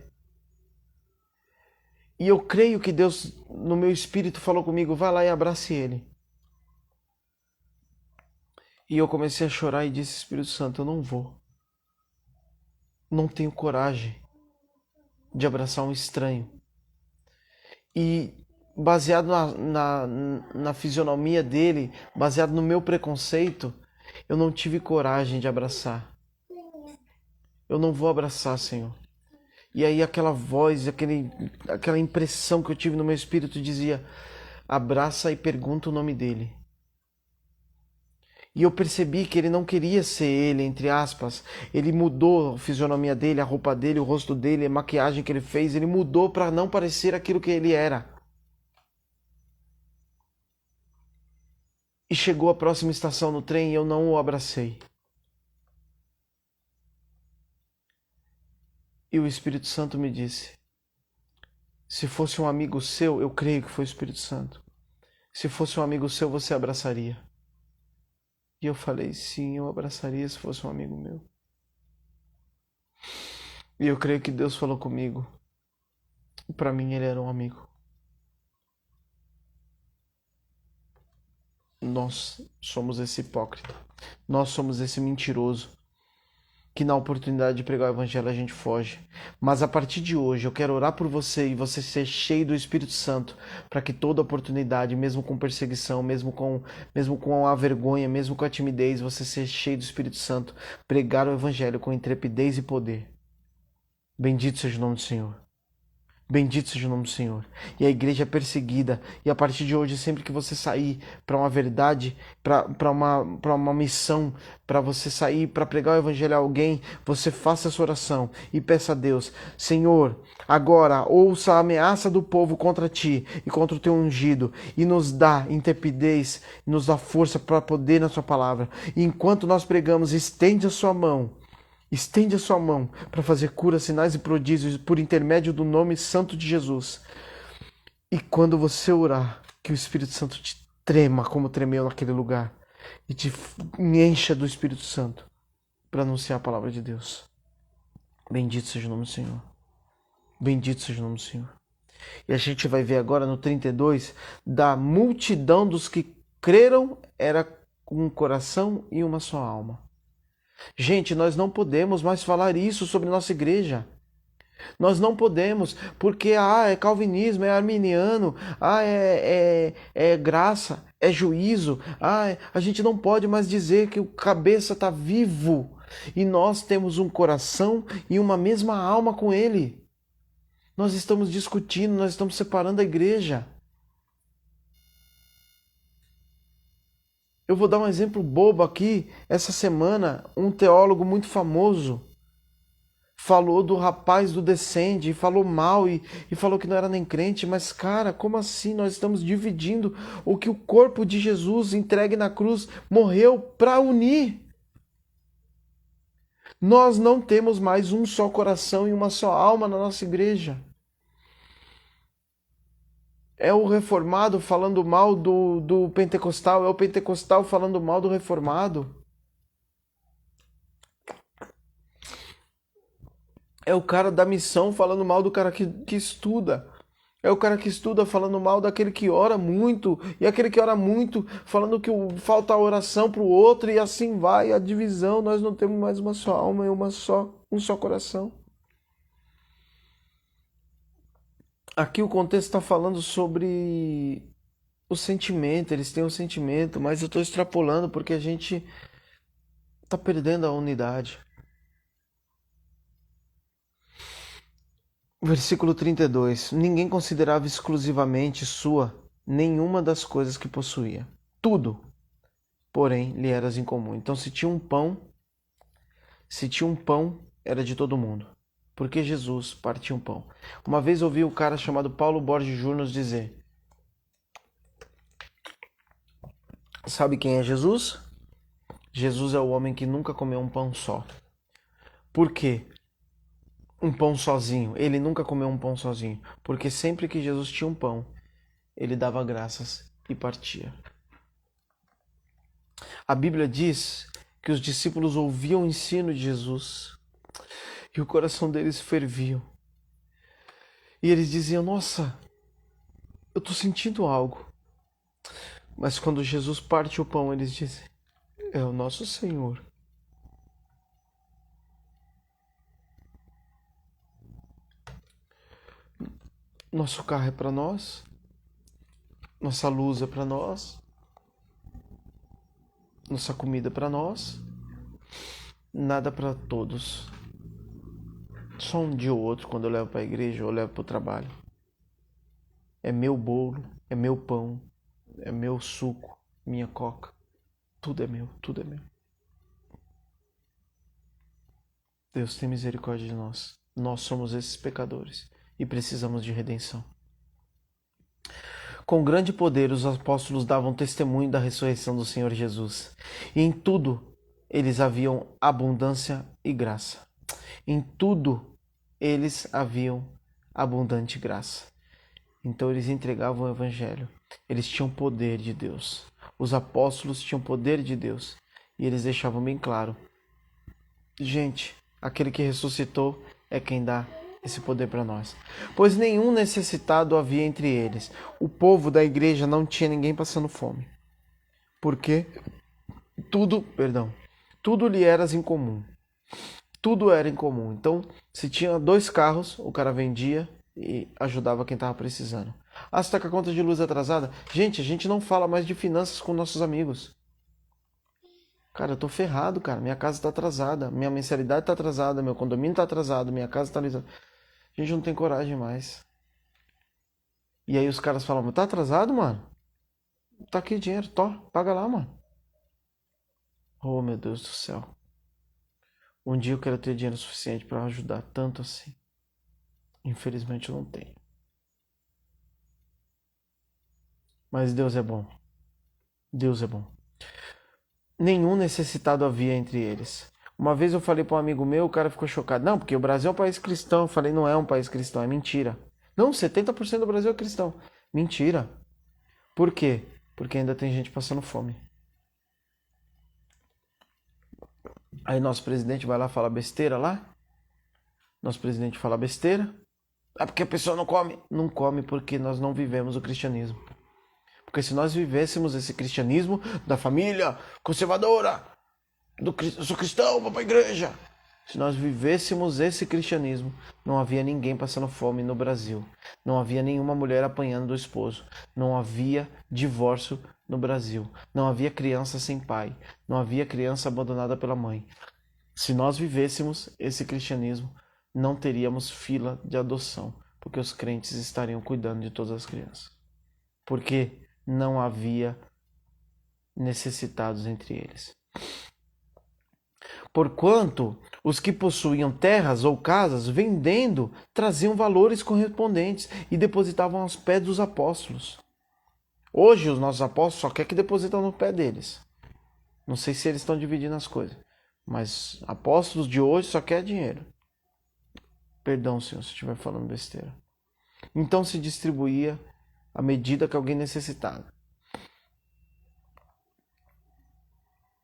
E eu creio que Deus, no meu espírito, falou comigo, vai lá e abrace ele. E eu comecei a chorar e disse, Espírito Santo, eu não vou. Não tenho coragem de abraçar um estranho. E baseado na fisionomia dele, baseado no meu preconceito, eu não tive coragem de abraçar. Eu não vou abraçar, Senhor. E aí aquela voz, aquela impressão que eu tive no meu espírito dizia, abraça e pergunta o nome dele. E eu percebi que ele não queria ser ele, entre aspas. Ele mudou a fisionomia dele, a roupa dele, o rosto dele, a maquiagem que ele fez. Ele mudou para não parecer aquilo que ele era. E chegou a próxima estação no trem e eu não o abracei. E o Espírito Santo me disse, se fosse um amigo seu, eu creio que foi o Espírito Santo. Se fosse um amigo seu, você abraçaria. E eu falei, sim, eu abraçaria se fosse um amigo meu. E eu creio que Deus falou comigo. E para mim ele era um amigo. Nós somos esse hipócrita. Nós somos esse mentiroso. Que na oportunidade de pregar o evangelho a gente foge. Mas a partir de hoje eu quero orar por você e você ser cheio do Espírito Santo, para que toda oportunidade, mesmo com perseguição, mesmo com a vergonha, mesmo com a timidez, você ser cheio do Espírito Santo, pregar o evangelho com intrepidez e poder. Bendito seja o nome do Senhor. Bendito seja o nome do Senhor. E a igreja é perseguida. E a partir de hoje, sempre que você sair para uma verdade, para uma missão, para você sair para pregar o evangelho a alguém, você faça essa oração e peça a Deus, Senhor, agora ouça a ameaça do povo contra ti e contra o teu ungido e nos dá intrepidez, nos dá força para poder na sua palavra. E enquanto nós pregamos, estende a sua mão para fazer curas, sinais e prodígios por intermédio do nome santo de Jesus. E quando você orar, que o Espírito Santo te trema como tremeu naquele lugar e te encha do Espírito Santo para anunciar a palavra de Deus. Bendito seja o nome do Senhor. Bendito seja o nome do Senhor. E a gente vai ver agora no 32, da multidão dos que creram era um coração e uma só alma. Gente, nós não podemos mais falar isso sobre nossa igreja. Nós não podemos, porque é calvinismo, é arminiano, é graça, é juízo. A gente não pode mais dizer que o cabeça está vivo e nós temos um coração e uma mesma alma com ele. Nós estamos discutindo, nós estamos separando a igreja. Eu vou dar um exemplo bobo aqui. Essa semana, um teólogo muito famoso falou do rapaz do Descende, e falou mal e falou que não era nem crente, mas cara, como assim nós estamos dividindo o que o corpo de Jesus entregue na cruz morreu para unir? Nós não temos mais um só coração e uma só alma na nossa igreja. É o reformado falando mal do pentecostal, é o pentecostal falando mal do reformado. É o cara da missão falando mal do cara que estuda. É o cara que estuda falando mal daquele que ora muito. E aquele que ora muito falando que falta a oração para o outro. E assim vai a divisão. Nós não temos mais uma só alma e um só coração. Aqui o contexto está falando sobre o sentimento. Eles têm um sentimento, mas eu estou extrapolando porque a gente está perdendo a unidade. Versículo 32. Ninguém considerava exclusivamente sua nenhuma das coisas que possuía. Tudo, porém, lhe era em comum. Então, se tinha um pão, era de todo mundo. Porque Jesus partia um pão. Uma vez ouvi um cara chamado Paulo Borges Júnior dizer: sabe quem é Jesus? Jesus é o homem que nunca comeu um pão só. Por quê? Um pão sozinho. Ele nunca comeu um pão sozinho. Porque sempre que Jesus tinha um pão, ele dava graças e partia. A Bíblia diz que os discípulos ouviam o ensino de Jesus e o coração deles fervia. E eles diziam: nossa, eu estou sentindo algo. Mas quando Jesus parte o pão, eles dizem: é o nosso Senhor. Nosso carro é para nós, nossa luz é para nós, nossa comida é para nós, nada para todos. Só um dia ou outro, quando eu levo para a igreja, eu levo para o trabalho. É meu bolo, é meu pão, é meu suco, minha coca. Tudo é meu, tudo é meu. Deus tem misericórdia de nós. Nós somos esses pecadores e precisamos de redenção. Com grande poder, os apóstolos davam testemunho da ressurreição do Senhor Jesus. E em tudo eles haviam abundância e graça. Em tudo eles haviam abundante graça. Então eles entregavam o evangelho. Eles tinham poder de Deus. Os apóstolos tinham poder de Deus. E eles deixavam bem claro: gente, aquele que ressuscitou é quem dá esse poder para nós. Pois nenhum necessitado havia entre eles. O povo da igreja não tinha ninguém passando fome. Porque tudo lhe era em comum. Tudo era em comum. Então, se tinha 2 carros, o cara vendia e ajudava quem estava precisando. Ah, você está com a conta de luz atrasada? Gente, a gente não fala mais de finanças com nossos amigos. Cara, eu tô ferrado, cara. Minha casa tá atrasada, minha mensalidade tá atrasada, meu condomínio tá atrasado, minha casa tá atrasada. A gente não tem coragem mais. E aí os caras falam: tá atrasado, mano? Tá aqui dinheiro, paga lá, mano. Oh, meu Deus do céu. Um dia eu quero ter dinheiro suficiente para ajudar tanto assim. Infelizmente eu não tenho. Mas Deus é bom. Deus é bom. Nenhum necessitado havia entre eles. Uma vez eu falei para um amigo meu, o cara ficou chocado. Não, porque o Brasil é um país cristão. Eu falei: não é um país cristão, é mentira. Não, 70% do Brasil é cristão. Mentira. Por quê? Porque ainda tem gente passando fome. Aí nosso presidente vai lá falar besteira lá. Nosso presidente fala besteira. Ah, porque a pessoa não come. Não come porque nós não vivemos o cristianismo. Porque se nós vivêssemos esse cristianismo da família conservadora, eu sou cristão, vou para a igreja. Se nós vivêssemos esse cristianismo, não havia ninguém passando fome no Brasil. Não havia nenhuma mulher apanhando do esposo. Não havia divórcio no Brasil. Não havia criança sem pai. Não havia criança abandonada pela mãe. Se nós vivêssemos esse cristianismo, não teríamos fila de adoção, porque os crentes estariam cuidando de todas as crianças. Porque não havia necessitados entre eles. Porquanto os que possuíam terras ou casas, vendendo, traziam valores correspondentes e depositavam aos pés dos apóstolos. Hoje os nossos apóstolos só querem que depositam no pé deles. Não sei se eles estão dividindo as coisas, mas apóstolos de hoje só querem dinheiro. Perdão, Senhor, se estiver falando besteira. Então se distribuía à medida que alguém necessitava.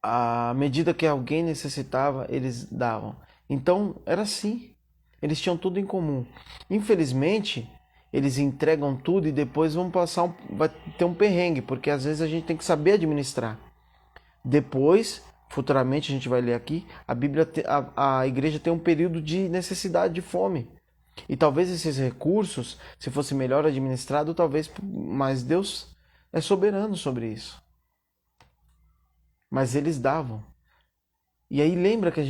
À medida que alguém necessitava, eles davam. Então era assim. Eles tinham tudo em comum. Infelizmente, eles entregam tudo e depois vai ter um perrengue, porque às vezes a gente tem que saber administrar. Depois, futuramente a gente vai ler aqui, a igreja tem um período de necessidade, de fome. E talvez esses recursos, se fosse melhor administrado, talvez, mas Deus é soberano sobre isso. Mas eles davam. E aí lembra que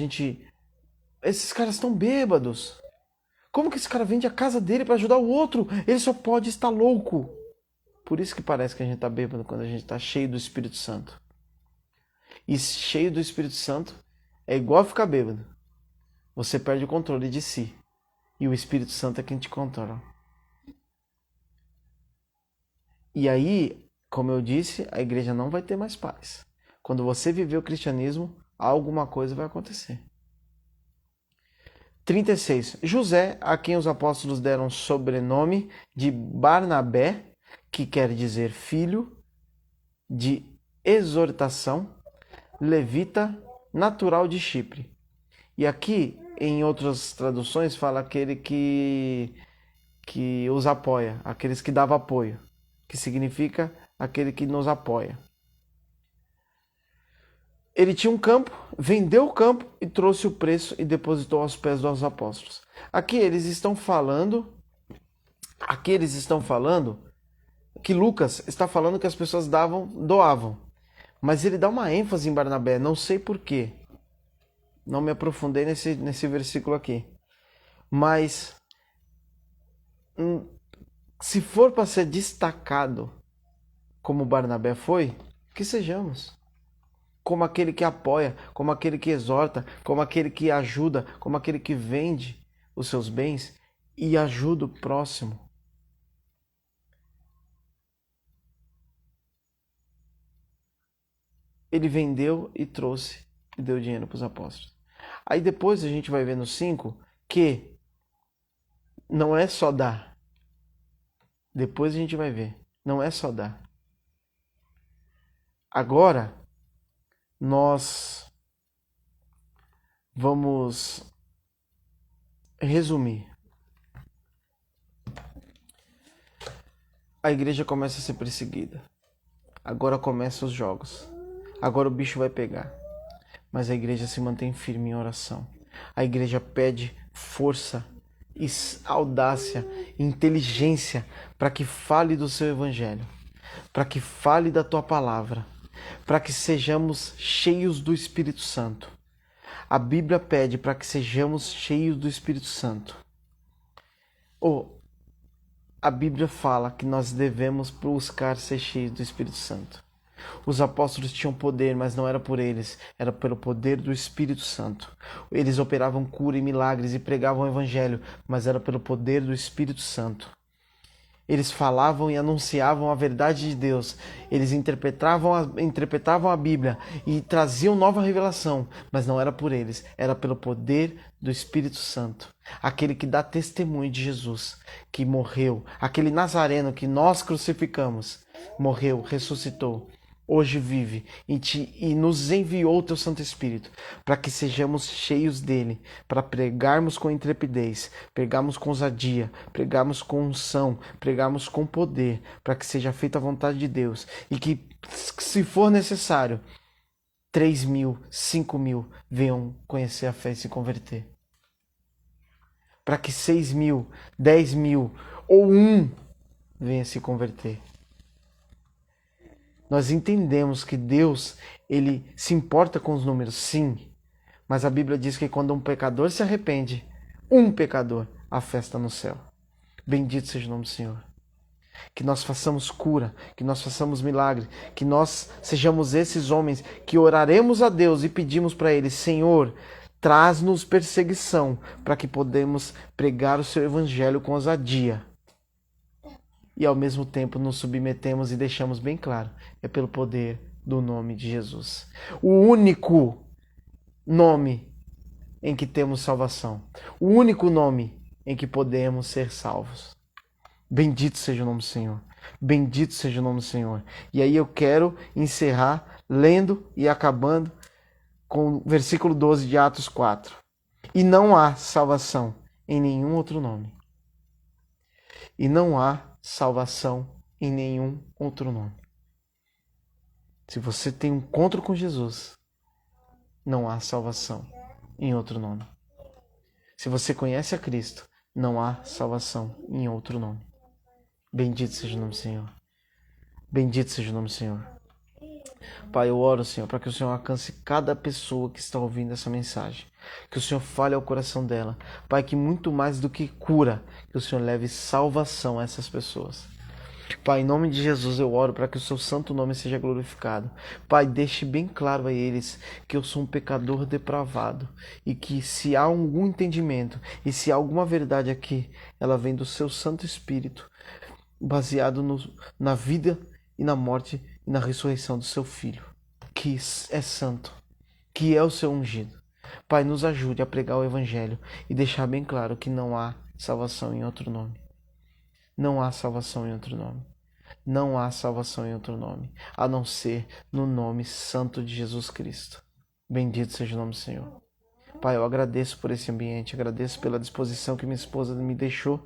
esses caras estão bêbados. Como que esse cara vende a casa dele para ajudar o outro? Ele só pode estar louco. Por isso que parece que a gente está bêbado quando a gente está cheio do Espírito Santo. E cheio do Espírito Santo é igual ficar bêbado. Você perde o controle de si. E o Espírito Santo é quem te controla. E aí, como eu disse, a igreja não vai ter mais paz. Quando você viver o cristianismo, alguma coisa vai acontecer. 36. José, a quem os apóstolos deram o sobrenome de Barnabé, que quer dizer filho de exortação, levita, natural de Chipre. E aqui, em outras traduções, fala aquele que os apoia, aqueles que dava apoio, que significa aquele que nos apoia. Ele tinha um campo, vendeu o campo e trouxe o preço e depositou aos pés dos apóstolos. Aqui eles estão falando que Lucas está falando que as pessoas doavam. Mas ele dá uma ênfase em Barnabé, não sei porquê. Não me aprofundei nesse versículo aqui. Mas se for para ser destacado como Barnabé foi, que sejamos. Como aquele que apoia, como aquele que exorta, como aquele que ajuda, como aquele que vende os seus bens e ajuda o próximo. Ele vendeu e trouxe e deu dinheiro para os apóstolos. Aí depois a gente vai ver no 5 que não é só dar. Depois a gente vai ver. Não é só dar. Agora, nós vamos resumir. A igreja começa a ser perseguida. Agora começam os jogos. Agora o bicho vai pegar. Mas a igreja se mantém firme em oração. A igreja pede força, audácia, inteligência para que fale do seu evangelho, para que fale da tua palavra, para que sejamos cheios do Espírito Santo. A Bíblia pede para que sejamos cheios do Espírito Santo. A Bíblia fala que nós devemos buscar ser cheios do Espírito Santo. Os apóstolos tinham poder, mas não era por eles, era pelo poder do Espírito Santo. Eles operavam cura e milagres e pregavam o evangelho, mas era pelo poder do Espírito Santo. Eles falavam e anunciavam a verdade de Deus. Eles interpretavam a Bíblia e traziam nova revelação, mas não era por eles, era pelo poder do Espírito Santo. Aquele que dá testemunho de Jesus, que morreu, aquele Nazareno que nós crucificamos, morreu, ressuscitou. Hoje vive e nos enviou o teu Santo Espírito para que sejamos cheios dele, para pregarmos com intrepidez, pregarmos com ousadia, pregarmos com unção, pregarmos com poder, para que seja feita a vontade de Deus e que, se for necessário, 3.000, 5.000 venham conhecer a fé e se converter. Para que 6.000, 10.000 ou 1 venha se converter. Nós entendemos que Deus, ele se importa com os números, sim. Mas a Bíblia diz que quando um pecador se arrepende, um pecador, há festa no céu. Bendito seja o nome do Senhor. Que nós façamos cura, que nós façamos milagre, que nós sejamos esses homens que oraremos a Deus e pedimos para Ele, Senhor, traz-nos perseguição para que podemos pregar o Seu Evangelho com ousadia. E ao mesmo tempo nos submetemos e deixamos bem claro, é pelo poder do nome de Jesus. O único nome em que temos salvação. O único nome em que podemos ser salvos. Bendito seja o nome do Senhor. Bendito seja o nome do Senhor. E aí eu quero encerrar lendo e acabando com o versículo 12 de Atos 4. E não há salvação em nenhum outro nome. E não há salvação em nenhum outro nome. Se você tem um encontro com Jesus, não há salvação em outro nome. Se você conhece a Cristo, não há salvação em outro nome. Bendito seja o nome do Senhor. Bendito seja o nome do Senhor. Pai, eu oro, Senhor, para que o Senhor alcance cada pessoa que está ouvindo essa mensagem. Que o Senhor fale ao coração dela. Pai, que muito mais do que cura, que o Senhor leve salvação a essas pessoas. Pai, em nome de Jesus eu oro para que o seu santo nome seja glorificado. Pai, deixe bem claro a eles que eu sou um pecador depravado e que se há algum entendimento e se há alguma verdade aqui, ela vem do seu Santo Espírito, baseado na vida e na morte e na ressurreição do seu Filho, que é santo, que é o seu ungido. Pai, nos ajude a pregar o Evangelho e deixar bem claro que não há salvação em outro nome. Não há salvação em outro nome. Não há salvação em outro nome, a não ser no nome santo de Jesus Cristo. Bendito seja o nome do Senhor. Pai, eu agradeço por esse ambiente, agradeço pela disposição que minha esposa me deixou,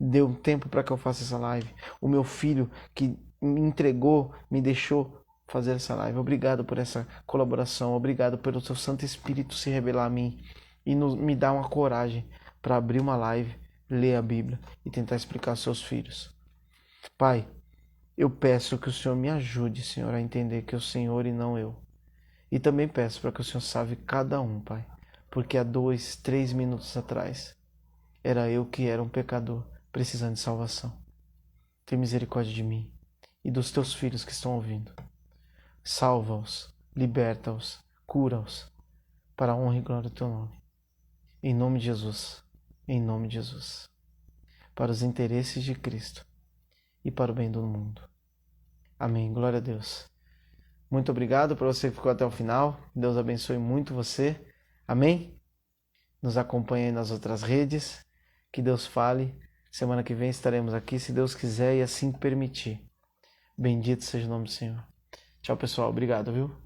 deu um tempo para que eu faça essa live. O meu filho que me entregou, me deixou fazer essa live. Obrigado por essa colaboração, obrigado pelo seu Santo Espírito se revelar a mim e me dar uma coragem para abrir uma live, ler a Bíblia e tentar explicar aos seus filhos. Pai, eu peço que o Senhor me ajude, Senhor, a entender que é o Senhor e não eu. E também peço para que o Senhor salve cada um, Pai, porque há 2, 3 minutos atrás era eu que era um pecador precisando de salvação. Tem misericórdia de mim e dos teus filhos que estão ouvindo. Salva-os, liberta-os, cura-os, para a honra e glória do teu nome. Em nome de Jesus, em nome de Jesus. Para os interesses de Cristo e para o bem do mundo. Amém. Glória a Deus. Muito obrigado por você que ficou até o final. Deus abençoe muito você. Amém? Nos acompanhe aí nas outras redes. Que Deus fale. Semana que vem estaremos aqui, se Deus quiser e assim permitir. Bendito seja o nome do Senhor. Tchau, pessoal. Obrigado, viu?